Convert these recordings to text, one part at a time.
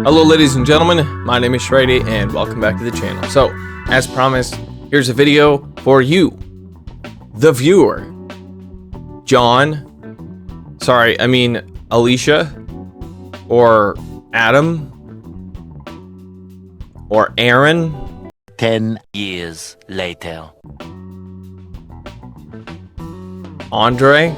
Hello ladies and gentlemen, my name is Shrady and welcome back to the channel. So, as promised, here's a video for you, the viewer. Alicia, or Adam, or Aaron. 10 years later. Andre.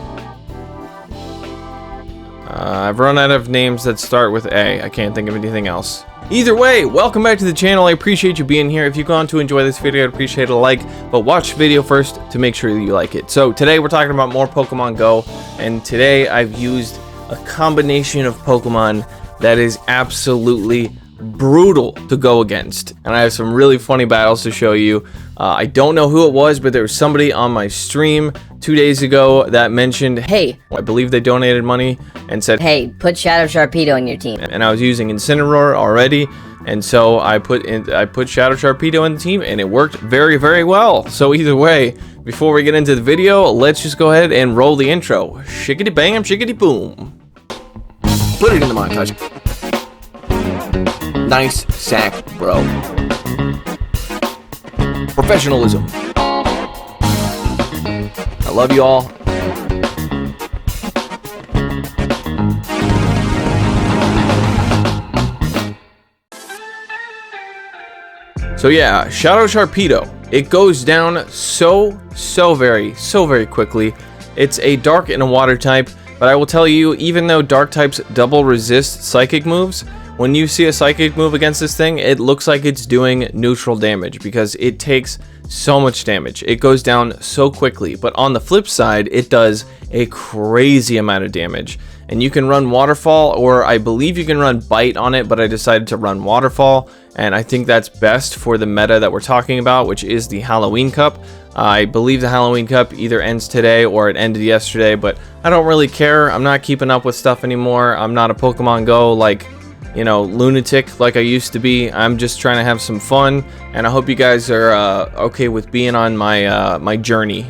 I've run out of names that start with A. I can't think of anything else. Either way, welcome back to the channel. I appreciate you being here. If you've gone to enjoy this video, I'd appreciate a like, but watch the video first to make sure that you like it. So today we're talking about more Pokemon Go, and today I've used a combination of Pokemon that is absolutely brutal to go against, and I have some really funny battles to show you. I don't know who it was, but there was somebody on my stream 2 days ago that mentioned, hey, I believe they donated money and said, hey, put Shadow Sharpedo in your team. And I was using Incineroar already, and so I put Shadow Sharpedo in the team, and it worked very, very well. So either way, before we get into the video, let's just go ahead and roll the intro. Shiggity bam, shiggity boom. Put it in the montage. Nice sack, bro. Professionalism. I love you all. So yeah, Shadow Sharpedo. It goes down so very quickly. It's a dark and a water type, but I will tell you, even though dark types double resist psychic moves, when you see a psychic move against this thing, it looks like it's doing neutral damage because it takes so much damage. It goes down so quickly, but on the flip side, it does a crazy amount of damage. And you can run Waterfall, or I believe you can run Bite on it, but I decided to run Waterfall, and I think that's best for the meta that we're talking about, which is the Halloween Cup. I believe the Halloween Cup either ends today or it ended yesterday, but I don't really care. I'm not keeping up with stuff anymore. I'm not a Pokemon Go, lunatic like I used to be. I'm just trying to have some fun, and I hope you guys are okay with being on my my journey,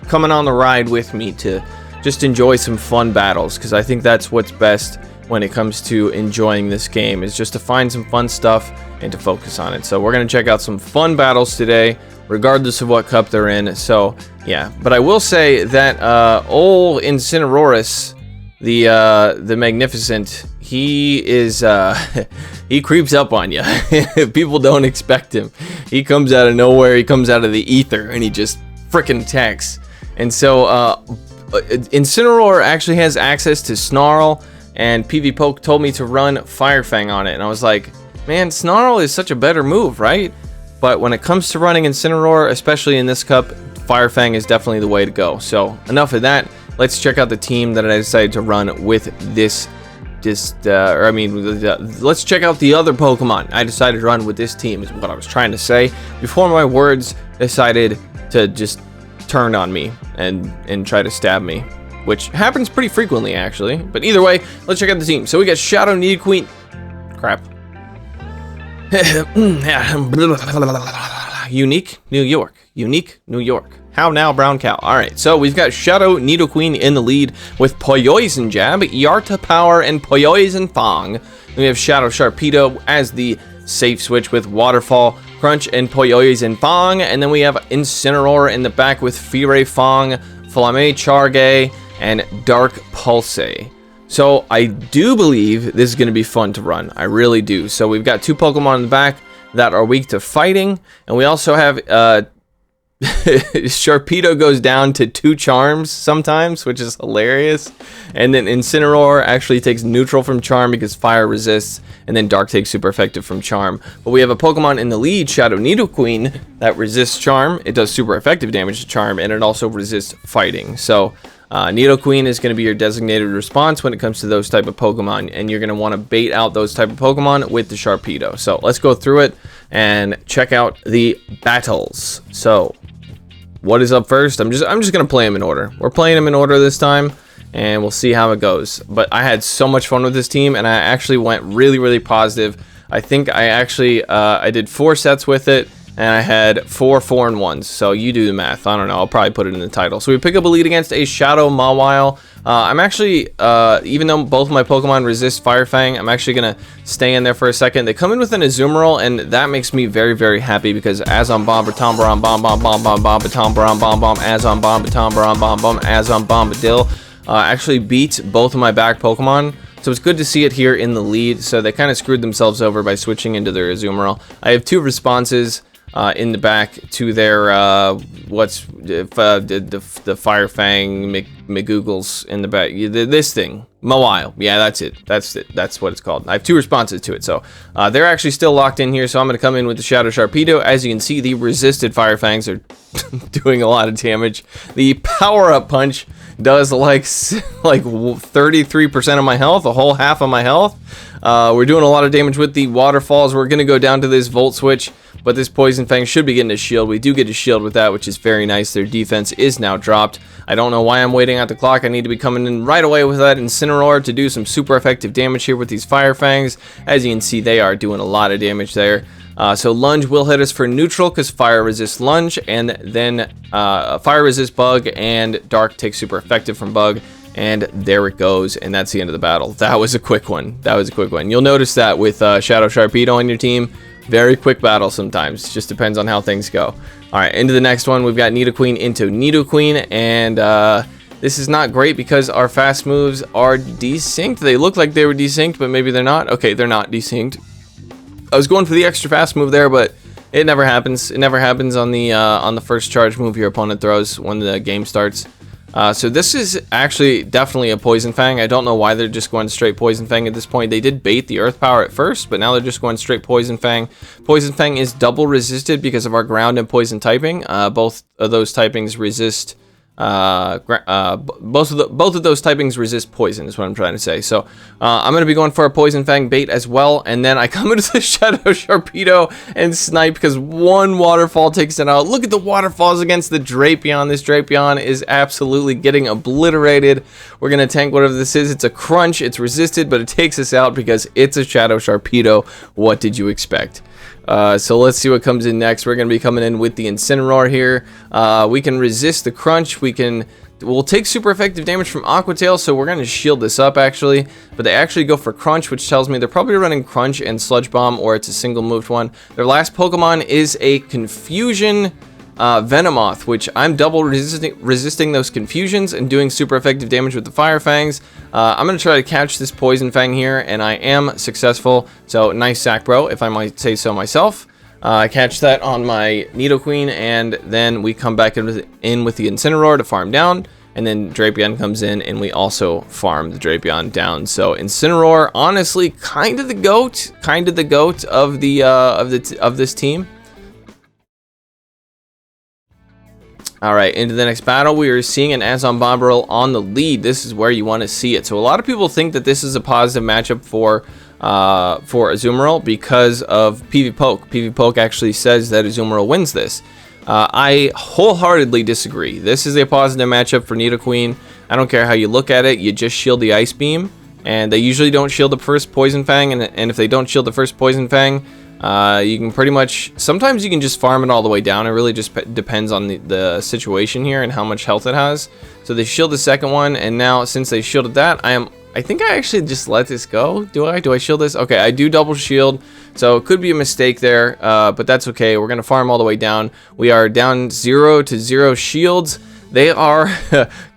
coming on the ride with me to just enjoy some fun battles, because I think that's what's best when it comes to enjoying this game, is just to find some fun stuff and to focus on it. So we're going to check out some fun battles today, regardless of what cup they're in. So yeah, but I will say that old Incineroar, the Magnificent, he is he creeps up on you. People don't expect him. He comes out of nowhere, he comes out of the ether, and he just frickin' attacks. And so Incineroar actually has access to Snarl, and PvPoke told me to run Fire Fang on it, and I was like, man, Snarl is such a better move, right? But when it comes to running Incineroar, especially in this cup, Fire Fang is definitely the way to go. So enough of that. Let's check out the team that I decided to run with this. Let's check out the other Pokemon I decided to run with this team, is what I was trying to say before my words decided to just turn on me and try to stab me, which happens pretty frequently actually. But either way, let's check out the team. So we got Shadow Nidoqueen. Crap. Unique New York. Unique New York. How now, brown cow? Alright, so we've got Shadow Nidoqueen in the lead with Poison Jab, Yarta Power, and Poison Fang. We have Shadow Sharpedo as the safe switch with Waterfall, Crunch, and Poison Fang. And then we have Incineroar in the back with Fire Fang, Flamme Charge, and Dark Pulse. So I do believe this is going to be fun to run. I really do. So we've got two Pokemon in the back that are weak to fighting, and we also have Sharpedo goes down to 2 charms sometimes, which is hilarious. And then Incineroar actually takes neutral from charm because fire resists, and then dark takes super effective from charm. But we have a Pokemon in the lead, Shadow Nidoqueen, that resists charm. It does super effective damage to charm, and it also resists fighting. So Nidoqueen is going to be your designated response when it comes to those type of Pokemon, and you're going to want to bait out those type of Pokemon with the Sharpedo. So let's go through it and check out the battles. So what is up first? I'm just gonna play them in order. We're playing them in order this time, and we'll see how it goes. But I had so much fun with this team, and I actually went really positive. I think I actually I did 4 sets with it, and I had 4 4-1s. So you do the math. I don't know. I'll probably put it in the title. So we pick up a lead against a Shadow Mawile. I'm actually, even though both of my Pokemon resist Fire Fang, I'm actually going to stay in there for a second. They come in with an Azumarill, and that makes me very, very happy because Azon Bomb, Batombaron, Bomb, Bomb, Bomb, Bomb, Bomb, Batombaron, Bomb, Bomb, Azon Bomb, Batombaron, Bomb, Bomb, Azon Bomb, Badil, actually beat both of my back Pokemon. So it's good to see it here in the lead. So they kind of screwed themselves over by switching into their Azumarill. I have 2 responses in the back to their the Fire Fang McGoogles in the back. This thing, Mawile. Yeah, that's it. That's what it's called. I have 2 responses to it. So they're actually still locked in here. So I'm going to come in with the Shadow Sharpedo. As you can see, the resisted Fire Fangs are doing a lot of damage. The Power Up Punch does like 33% of my health, a whole half of my health. We're doing a lot of damage with the waterfalls. We're going to go down to this Volt Switch, but this Poison Fang should be getting a shield. We do get a shield with that, which is very nice. Their defense is now dropped. I don't know why I'm waiting out the clock. I need to be coming in right away with that Incineroar to do some super effective damage here with these Fire Fangs. As you can see, they are doing a lot of damage there. So Lunge will hit us for neutral because Fire resists Lunge, and then Fire resists Bug, and Dark takes super effective from Bug, and there it goes, and that's the end of the battle. That was a quick one. You'll notice that with Shadow Sharpedo on your team. Very quick battle sometimes. Just depends on how things go. All right, into the next one. We've got Nidoqueen into Nidoqueen, and this is not great because our fast moves are desynced. They look like they were desynced, but maybe they're not. Okay, they're not desynced. I was going for the extra fast move there, but it never happens. It never happens on the first charge move your opponent throws when the game starts. So this is actually definitely a Poison Fang. I don't know why they're just going straight Poison Fang at this point. They did bait the Earth Power at first, but now they're just going straight Poison Fang. Poison Fang is double resisted because of our ground and poison typing. Both of those typings resist both of those typings resist poison is what I'm trying to say. So I'm going to be going for a Poison Fang bait as well, and then I come into the Shadow Sharpedo and snipe because one waterfall takes it out. Look at the waterfalls against the Drapion. This Drapion is absolutely getting obliterated. We're going to tank whatever this is. It's a crunch. It's resisted, but it takes us out because it's a Shadow Sharpedo. What did you expect? So let's see what comes in next. We're going to be coming in with the Incineroar here. We can resist the crunch. We'll take super effective damage from Aqua Tail, so we're going to shield this up actually. But they actually go for crunch, which tells me they're probably running crunch and Sludge Bomb, or it's a single moved one. Their last Pokemon is a Confusion Venomoth, which I'm double resisting those confusions and doing super effective damage with the Fire Fangs. I'm going to try to catch this Poison Fang here, and I am successful. So nice sack, bro, if I might say so myself. I catch that on my Nidoqueen, and then we come back in with the Incineroar to farm down, and then Drapion comes in, and we also farm the Drapion down. So Incineroar, honestly, kind of the goat of this team. Alright, into the next battle, we are seeing an Azon Bombaril on the lead. This is where you want to see it. So a lot of people think that this is a positive matchup for Azumarill because of PvPoke. PvPoke actually says that Azumarill wins this. I wholeheartedly disagree. This is a positive matchup for Nidoqueen. I don't care how you look at it. You just shield the Ice Beam, and they usually don't shield the first Poison Fang, and if they don't shield the first Poison Fang, you can pretty much, sometimes you can just farm it all the way down. It really just depends on the situation here and how much health it has. So they shield the second one, and now since they shielded that, I think I actually just let this go. Do I shield this? Okay, I do double shield, so it could be a mistake there, but that's okay. We're gonna farm all the way down. We are down 0 to 0 shields. They are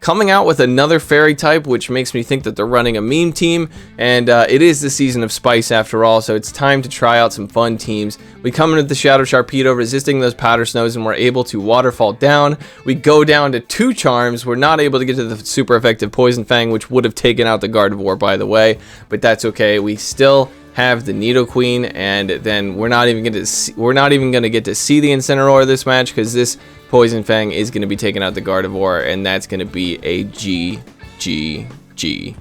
coming out with another fairy type, which makes me think that they're running a meme team, and it is the season of Spice after all, so it's time to try out some fun teams. We come in with the Shadow Sharpedo, resisting those Powder Snows, and we're able to waterfall down. We go down to 2 charms. We're not able to get to the super effective Poison Fang, which would have taken out the Gardevoir, by the way, but that's okay. We still have the Nidoqueen, and then we're not even going to get to see the Incineroar this match because this Poison Fang is going to be taking out the Gardevoir, and that's going to be a GGG.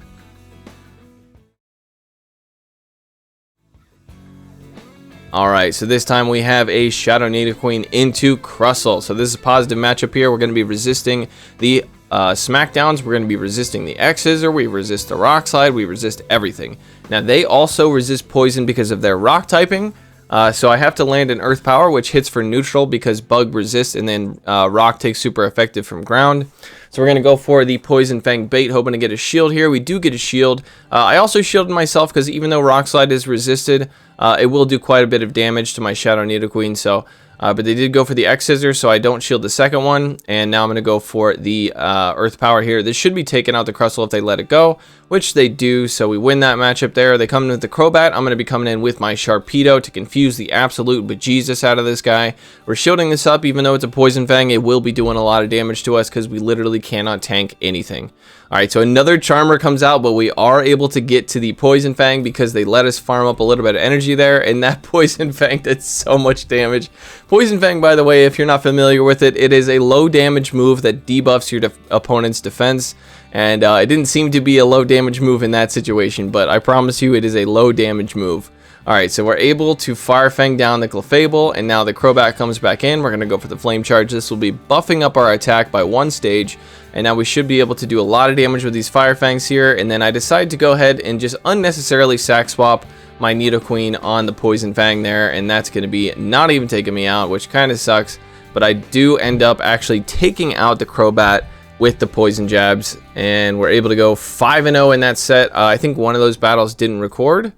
Alright, so this time we have a Shadow Nidoqueen into Crustle. So this is a positive matchup here. We're going to be resisting the Smackdowns, we're going to be resisting the X-Scissor, we resist the Rock Slide, we resist everything. Now they also resist poison because of their rock typing, So I have to land an Earth Power, which hits for neutral because Bug resists, and then Rock takes super effective from ground. So we're going to go for the Poison Fang bait, hoping to get a shield here. We do get a shield. I also shielded myself because even though Rock Slide is resisted, it will do quite a bit of damage to my Shadow Nidoqueen. So, but they did go for the X Scissor, so I don't shield the second one. And now I'm going to go for the Earth Power here. This should be taking out the Crustle if they let it go, which they do. So we win that matchup there. They come in with the Crobat. I'm going to be coming in with my Sharpedo to confuse the absolute bejesus out of this guy. We're shielding this up, even though it's a Poison Fang. It will be doing a lot of damage to us because we literally cannot tank anything. Alright, so another Charmer comes out, but we are able to get to the Poison Fang because they let us farm up a little bit of energy there, and that Poison Fang did so much damage. Poison Fang, by the way, if you're not familiar with it, it is a low damage move that debuffs your opponent's defense, and it didn't seem to be a low damage move in that situation, but I promise you it is a low damage move. Alright, so we're able to Fire Fang down the Clefable, and now the Crobat comes back in. We're going to go for the Flame Charge. This will be buffing up our attack by 1 stage, and now we should be able to do a lot of damage with these Fire Fangs here. And then I decide to go ahead and just unnecessarily sack swap my Nidoqueen on the Poison Fang there, and that's going to be not even taking me out, which kind of sucks. But I do end up actually taking out the Crobat with the Poison Jabs, and we're able to go 5-0 in that set. I think one of those battles didn't record.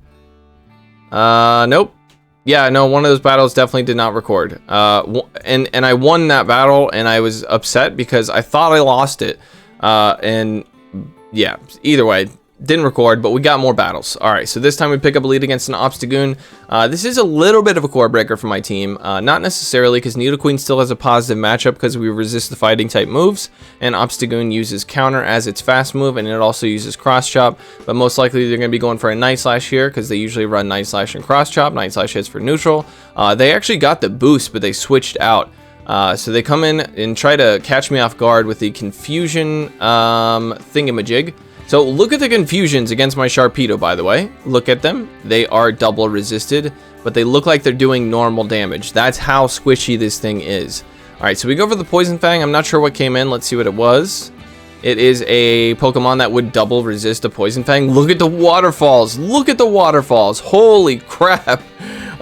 Nope. Yeah, no, one of those battles definitely did not record. And I won that battle, and I was upset because I thought I lost it. And yeah, either way, didn't record, but we got more battles. All right, so this time we pick up a lead against an Obstagoon. This is a little bit of a core breaker for my team. Not necessarily, because Nidoqueen still has a positive matchup because we resist the fighting type moves, and Obstagoon uses counter as its fast move, and it also uses cross chop. But most likely they're going to be going for a Night Slash here because they usually run Night Slash and cross chop. Night Slash hits for neutral. They actually got the boost, but they switched out. So they come in and try to catch me off guard with the Confusion thingamajig. So look at the confusions against my Sharpedo, by the way. Look at them. They are double resisted, but they look like they're doing normal damage. That's how squishy this thing is. All right, so we go for the Poison Fang. I'm not sure what came in. Let's see what it was. It is a Pokemon that would double resist a Poison Fang. Look at the waterfalls. Look at the waterfalls. Holy crap.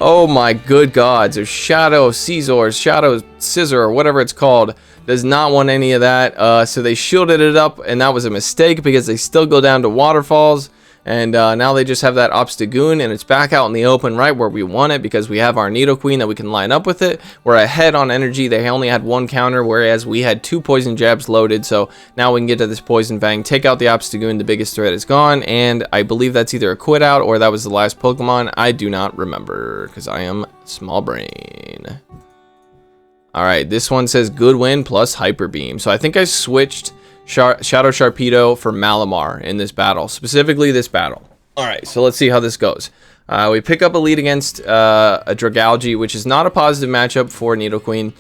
Oh my good gods. There's Shadow Scizor, Shadow Scissor, or whatever it's called. Does not want any of that. So they shielded it up, and that was a mistake because they still go down to waterfalls. And now they just have that Obstagoon, and it's back out in the open right where we want it because we have our Nidoqueen that we can line up with it. We're ahead on energy. They only had 1 counter, whereas we had 2 Poison Jabs loaded. So now we can get to this Poison Fang, take out the Obstagoon. The biggest threat is gone, and I believe that's either a quit out or that was the last Pokemon. I do not remember because I am small brain. Alright, this one says good win plus Hyper Beam. So I think I switched Shadow Sharpedo for Malamar in this battle, specifically this battle. Alright, so let's see how this goes. We pick up a lead against a Dragalge, which is not a positive matchup for Nidoqueen.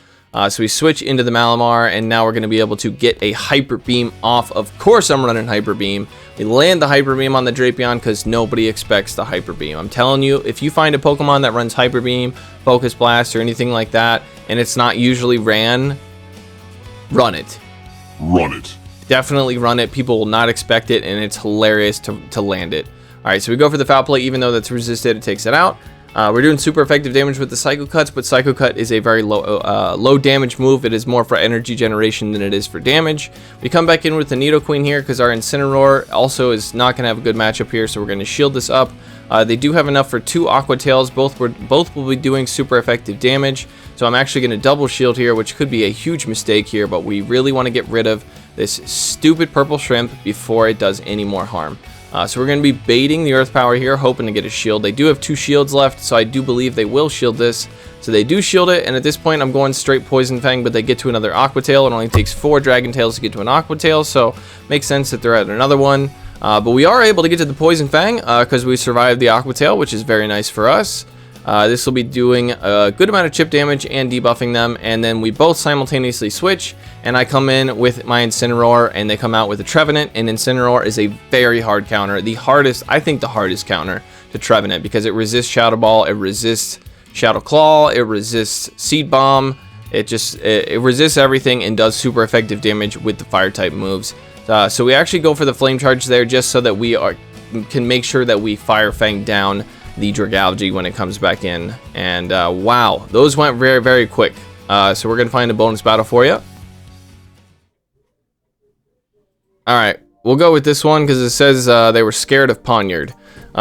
So we switch into the Malamar, and now we're going to be able to get a Hyper Beam off. Of course I'm running Hyper Beam. We land the Hyper Beam on the Drapion because nobody expects the Hyper Beam. I'm telling you, if you find a Pokemon that runs Hyper Beam, Focus Blast, or anything like that, and it's not usually ran, run it. Run it. Definitely run it. People will not expect it, and it's hilarious to land it. Alright, so we go for the Foul Play. Even though that's resisted, it takes it out. We're doing super effective damage with the Psycho Cuts, but Psycho Cut is a very low damage move. It is more for energy generation than it is for damage. We come back in with the Nidoqueen here because our Incineroar also is not going to have a good matchup here, so we're going to shield this up. They do have enough for 2 Aqua Tails. Both will be doing super effective damage, so I'm actually going to double shield here, which could be a huge mistake here, but we really want to get rid of this stupid purple shrimp before it does any more harm. So we're going to be baiting the Earth Power here, hoping to get a shield. They do have 2 shields left, so I do believe they will shield this. So they do shield it, and at this point I'm going straight Poison Fang, but they get to another Aqua Tail. It only takes 4 Dragon Tails to get to an Aqua Tail, so makes sense that they're at another one. But we are able to get to the Poison Fang because we survived the Aqua Tail, which is very nice for us. This will be doing a good amount of chip damage and debuffing them, and then we both simultaneously switch, and I come in with my Incineroar, and they come out with a Trevenant, and Incineroar is a very hard counter. The hardest, I think the hardest counter to Trevenant, because it resists Shadow Ball, it resists Shadow Claw, it resists Seed Bomb, it resists everything and does super effective damage with the fire type moves. So we actually go for the Flame Charge there just so that we can make sure that we Fire Fang down the Dragalge when it comes back in. And wow, those went very, very quick. So we're going to find a bonus battle for you. Alright, we'll go with this one because it says they were scared of Poniard.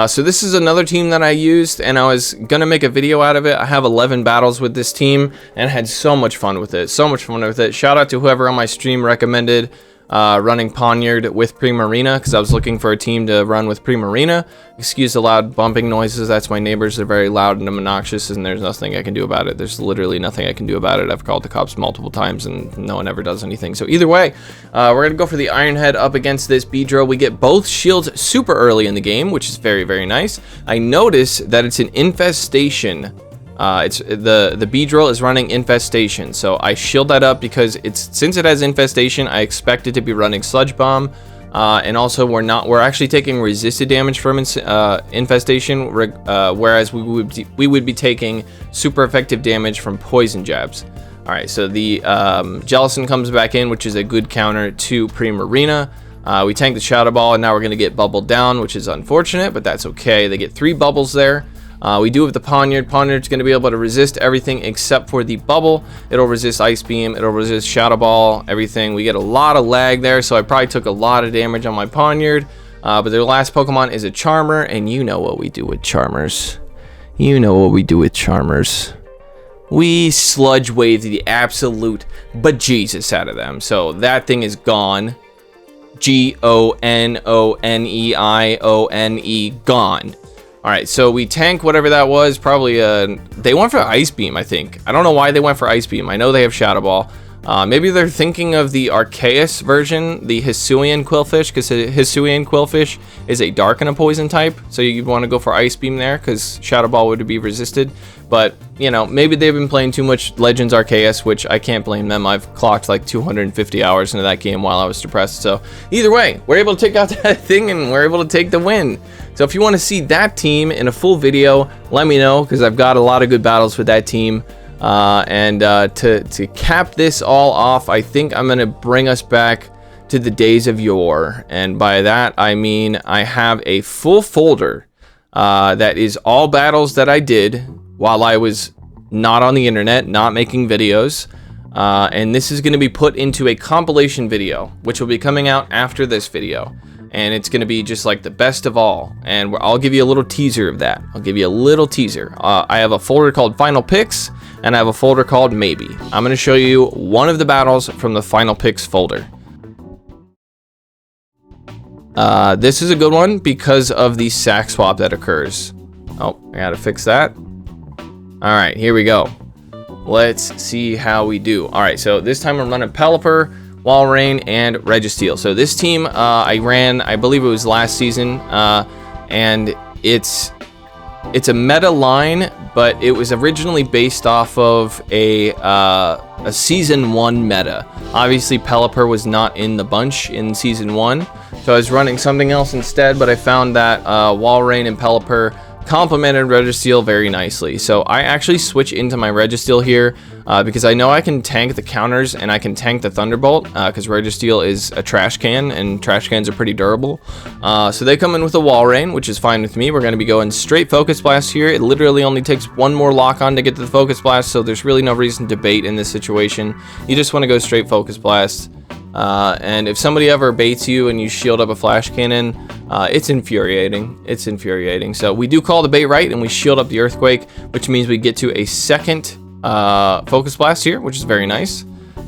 So this is another team that I used, and I was going to make a video out of it. I have 11 battles with this team and had so much fun with it. So much fun with it. Shout out to whoever on my stream recommended running Poniard with Primarina, because I was looking for a team to run with Primarina. Excuse the loud bumping noises. That's my neighbors. They're very loud and obnoxious, and there's nothing I can do about it. There's literally nothing I can do about it. I've called the cops multiple times, and no one ever does anything. So either way, we're going to go for the Ironhead up against this Beedrill. We get both shields super early in the game, which is very, very nice. I notice that it's an infestation. It's the Beedrill is running infestation, so I shield that up because since it has infestation, I expect it to be running sludge bomb, and also we're actually taking resisted damage from infestation, whereas we would be taking super effective damage from poison jabs. All right, so the Jellicent comes back in, which is a good counter to Primarina. We tank the Shadow Ball, and now we're gonna get bubbled down, which is unfortunate, but that's okay. They get 3 bubbles there. We do have the Poniard. Poniard's going to be able to resist everything except for the bubble. It'll resist Ice Beam. It'll resist Shadow Ball, everything. We get a lot of lag there, so I probably took a lot of damage on my Poniard. But their last Pokemon is a Charmer, and you know what we do with Charmers. You know what we do with Charmers. We Sludge Wave the absolute bejesus out of them. So that thing is gone. G-O-N-O-N-E-I-O-N-E, gone. Alright, so we tank whatever that was. Probably, they went for Ice Beam, I think. I don't know why they went for Ice Beam. I know they have Shadow Ball. Maybe they're thinking of the Arceus version, the Hisuian Quillfish, because Hisuian Quillfish is a dark and a poison type. So you'd want to go for Ice Beam there, because Shadow Ball would be resisted. But, you know, maybe they've been playing too much Legends Arceus, which I can't blame them. I've clocked like 250 hours into that game while I was depressed. So either way, we're able to take out that thing, and we're able to take the win. So if you want to see that team in a full video, let me know, because I've got a lot of good battles with that team. To cap this all off, I think I'm going to bring us back to the days of yore. And by that, I mean I have a full folder that is all battles that I did while I was not on the internet, not making videos. And this is going to be put into a compilation video, which will be coming out after this video. And it's going to be just like the best of all. And I'll give you a little teaser of that. I'll give you a little teaser. I have a folder called Final Picks, and I have a folder called Maybe. I'm going to show you one of the battles from the Final Picks folder. This is a good one because of the sack swap that occurs. Oh, I got to fix that. All right, here we go. Let's see how we do. All right, so this time I'm running Pelipper, Walrein, and Registeel. So this team I ran, I believe it was last season, and it's a meta line, but it was originally based off of a season 1 meta. Obviously Pelipper was not in the bunch in season 1, so I was running something else instead, but I found that Walrein and Pelipper complemented Registeel very nicely. So I actually switch into my Registeel here because I know I can tank the counters and I can tank the Thunderbolt because Registeel is a trash can and trash cans are pretty durable. So they come in with a Walrein, which is fine with me. We're going to be going straight Focus Blast here. It literally only takes one more lock on to get to the Focus Blast, so there's really no reason to bait in this situation. You just want to go straight Focus Blast. And if somebody ever baits you and you shield up a flash cannon, it's infuriating. It's infuriating. So we do call the bait right, and we shield up the Earthquake, which means we get to a second Focus Blast here, which is very nice.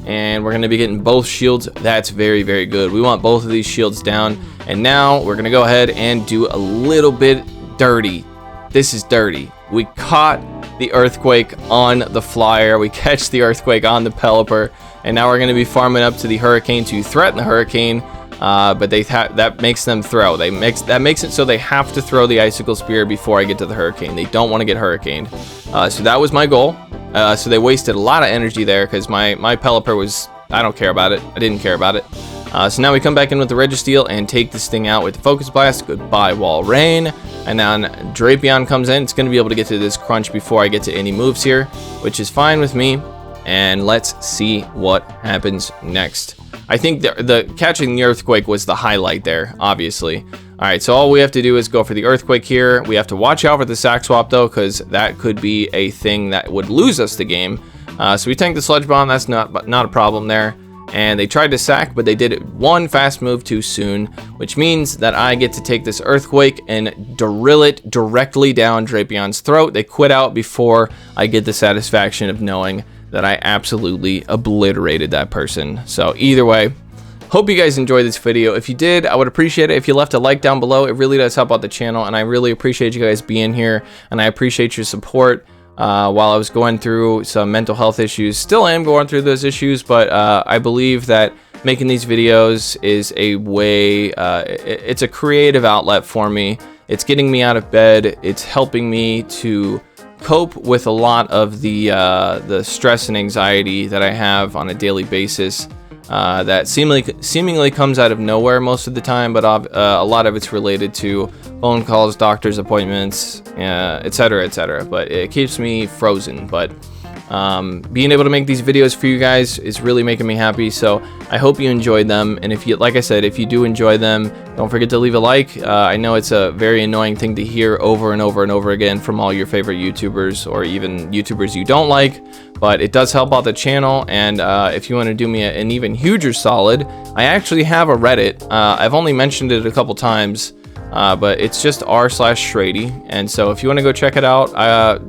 And we're going to be getting both shields. That's very, very good. We want both of these shields down. And now we're going to go ahead and do a little bit dirty. This is dirty. We caught the Earthquake on the Flyer. We catch the Earthquake on the Pelipper. And now we're going to be farming up to the Hurricane to threaten the Hurricane, but that makes them throw. That makes it so they have to throw the Icicle Spear before I get to the Hurricane. They don't want to get Hurricaned. So that was my goal. So they wasted a lot of energy there because my Pelipper was, I don't care about it. I didn't care about it. So now we come back in with the Registeel and take this thing out with the Focus Blast. Goodbye, Walrein. And then Drapion comes in. It's going to be able to get to this crunch before I get to any moves here, which is fine with me. And let's see what happens next. I think the catching the Earthquake was the highlight there, obviously. All right, so all we have to do is go for the earthquake here. We have to watch out for the sack swap though, because that could be a thing that would lose us the game. So we tank the sludge bomb. That's not a problem there. And they tried to sack, but they did it one fast move too soon, which means that I get to take this earthquake and drill it directly down Drapeon's throat. They quit out before I get the satisfaction of knowing that I absolutely obliterated that person. So either way, hope you guys enjoyed this video. If you did, I would appreciate it if you left a like down below. It really does help out the channel, and I really appreciate you guys being here, and I appreciate your support. While I was going through some mental health issues, still am going through those issues, but I believe that making these videos is a way, it's a creative outlet for me. It's getting me out of bed. It's helping me to cope with a lot of the stress and anxiety that I have on a daily basis. That seemingly comes out of nowhere most of the time, but a lot of it's related to phone calls, doctor's appointments, etc., etc. But it keeps me frozen. But being able to make these videos for you guys is really making me happy. So I hope you enjoyed them. And if you, like I said, if you do enjoy them, don't forget to leave a like. I know it's a very annoying thing to hear over and over and over again from all your favorite YouTubers, or even YouTubers you don't like, but it does help out the channel. And if you want to do me an even huger solid, I actually have a Reddit. I've only mentioned it a couple times, but it's just r/Shrady. And so if you want to go check it out,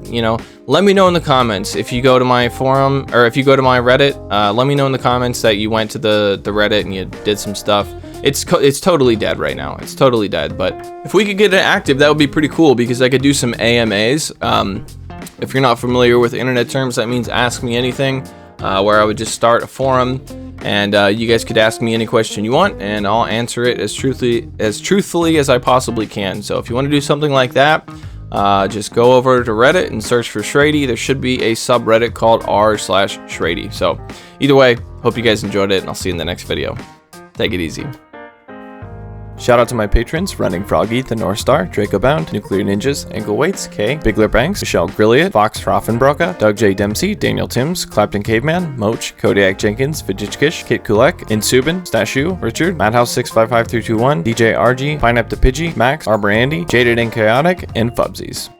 you know, let me know in the comments. If you go to my forum, or if you go to my Reddit, let me know in the comments that you went to the Reddit and you did some stuff. It's totally dead right now. It's totally dead. But if we could get it active, that would be pretty cool, because I could do some AMAs. If you're not familiar with internet terms, that means Ask Me Anything, where I would just start a forum, and you guys could ask me any question you want, and I'll answer it as truthfully as I possibly can. So if you want to do something like that, just go over to Reddit and search for Shrady. There should be a subreddit called r/Shrady. So either way, hope you guys enjoyed it, and I'll see you in the next video. Take it easy. Shout out to my patrons: Running Froggy, The North Star, Draco Bound, Nuclear Ninjas, Ankle Weights, K, Bigler Banks, Michelle Grilliot, Fox Froffenbroca, Doug J. Dempsey, Daniel Timms, Clapton Caveman, Moach, Kodiak Jenkins, Vajitchkish, Kit Kulek, Insubin, Stashu, Richard, Madhouse655321, DJ RG, Pineapple Pidgey, Max, Arbor Andy, Jaded and Chaotic, and Fubsies.